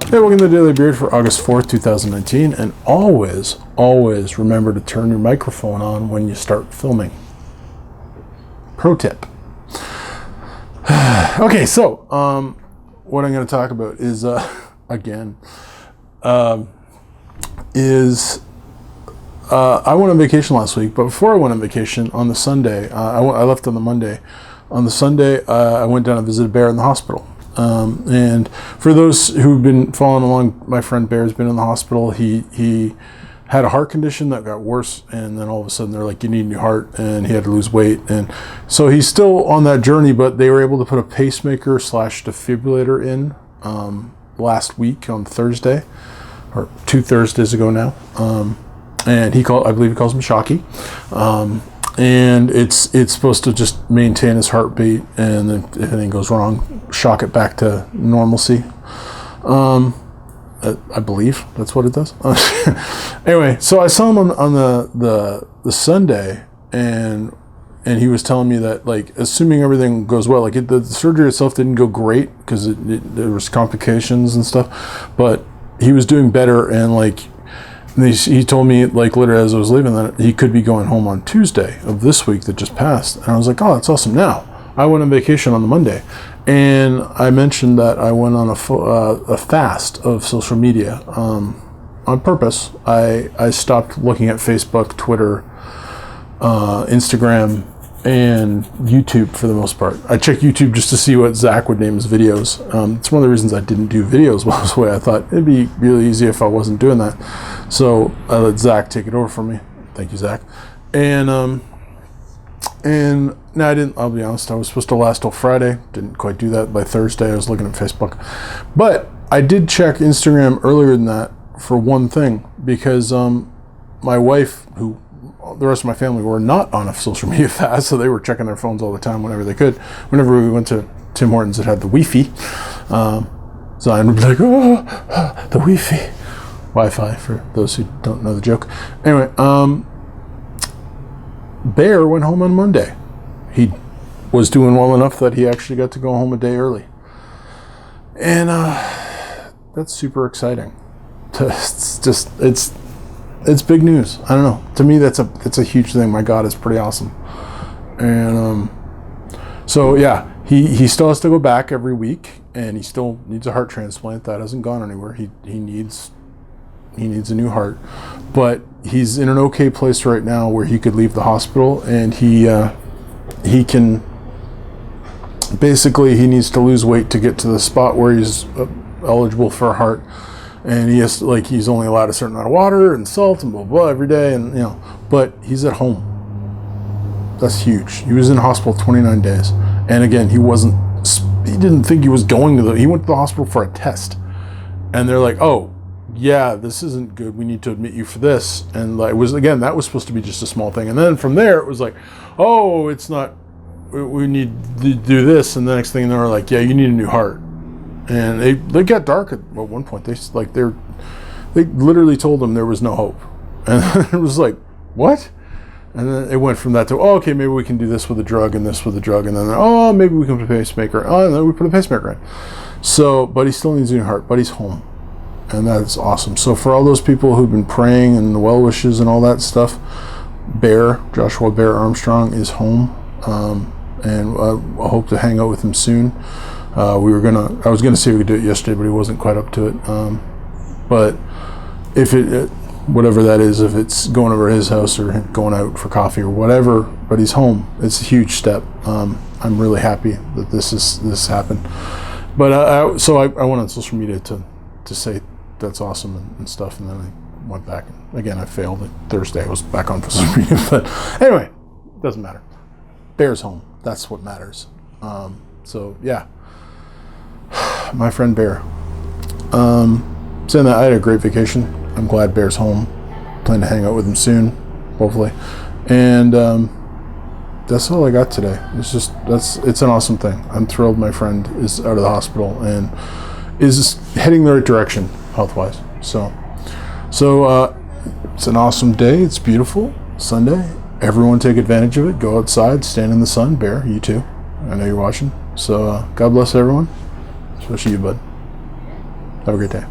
Hey, welcome to the Daily Beard for August 4th, 2019. And always remember to turn your microphone on when you start filming. Pro tip. Okay, so what I'm going to talk about is, I went on vacation last week, but before I went on vacation on the Sunday, I left on the Monday. On the Sunday, I went down and visited Bear in the hospital. And for those who've been following along, my friend Bear's been in the hospital. He had a heart condition that got worse, and then all of a sudden they're like, you need a new heart, and he had to lose weight. And so he's still on that journey, but they were able to put a pacemaker / defibrillator in last week on Thursday, or 2 Thursdays ago now. And I believe he calls him Shocky. And it's supposed to just maintain his heartbeat, and then if anything goes wrong, shock it back to normalcy. I believe that's what it does. Anyway, so I saw him on the Sunday, and he was telling me that, like, assuming everything goes well, like the surgery itself didn't go great because there was complications and stuff, but he was doing better, and like. He told me, like, literally as I was leaving, that he could be going home on Tuesday of this week that just passed. And I was like, oh, that's awesome. Now, I went on vacation on the Monday, and I mentioned that I went on a fast of social media on purpose. I stopped looking at Facebook, Twitter, Instagram, and YouTube for the most part. I checked YouTube just to see what Zach would name his videos. It's one of the reasons I didn't do videos well this way. I thought it'd be really easy if I wasn't doing that. So I let Zach take it over for me. Thank you, Zach. And no, I didn't. I'll be honest. I was supposed to last till Friday. Didn't quite do that. By Thursday, I was looking at Facebook. But I did check Instagram earlier than that for one thing, because my wife, who the rest of my family were not on a social media fast, so they were checking their phones all the time whenever they could. Whenever we went to Tim Hortons, it had the Wi-Fi. So I'd be like, oh, the Wi-Fi. Wi-Fi, for those who don't know the joke. Anyway, Bear went home on Monday. He was doing well enough that he actually got to go home a day early. And that's super exciting. It's big news. I don't know. To me, it's a huge thing. My God, it's pretty awesome. And so yeah, he still has to go back every week, and he still needs a heart transplant. That hasn't gone anywhere. He needs a new heart, but he's in an okay place right now where he could leave the hospital, and he can basically, he needs to lose weight to get to the spot where he's eligible for a heart. And he has, like, he's only allowed a certain amount of water and salt and blah, blah, every day. And, you know, but he's at home. That's huge. He was in the hospital 29 days. And again, he didn't think he was going to he went to the hospital for a test. And they're like, oh, yeah, this isn't good. We need to admit you for this. And like, that was supposed to be just a small thing. And then from there, it was like, oh, it's not, we need to do this. And the next thing they were like, yeah, you need a new heart. And they got dark at one point. They literally told him there was no hope, and it was like, what? And then it went from that to, oh, okay, maybe we can do this with a drug and this with a drug, and then, oh, maybe we can put a pacemaker. Oh, and then we put a pacemaker in. So, but he still needs a new heart, but he's home, and that's awesome. So for all those people who've been praying and the well wishes and all that stuff, Joshua Bear Armstrong is home, and I hope to hang out with him soon. I was gonna see if we could do it yesterday, but he wasn't quite up to it. But if whatever that is, if it's going over to his house or going out for coffee or whatever, but he's home. It's a huge step. I'm really happy that this happened. But so I went on social media to say that's awesome and stuff, and then I went back. Again, I failed. Thursday I was back on social media, but anyway, it doesn't matter. Bear's home. That's what matters. So yeah. My friend Bear. Saying that, I had a great vacation. I'm glad Bear's home. Plan to hang out with him soon, hopefully. And that's all I got today. It's an awesome thing. I'm thrilled my friend is out of the hospital and is heading the right direction health-wise. So it's an awesome day. It's beautiful. Sunday. Everyone take advantage of it. Go outside, stand in the sun. Bear, you too. I know you're watching. So God bless everyone. Especially you, bud. Have a great day.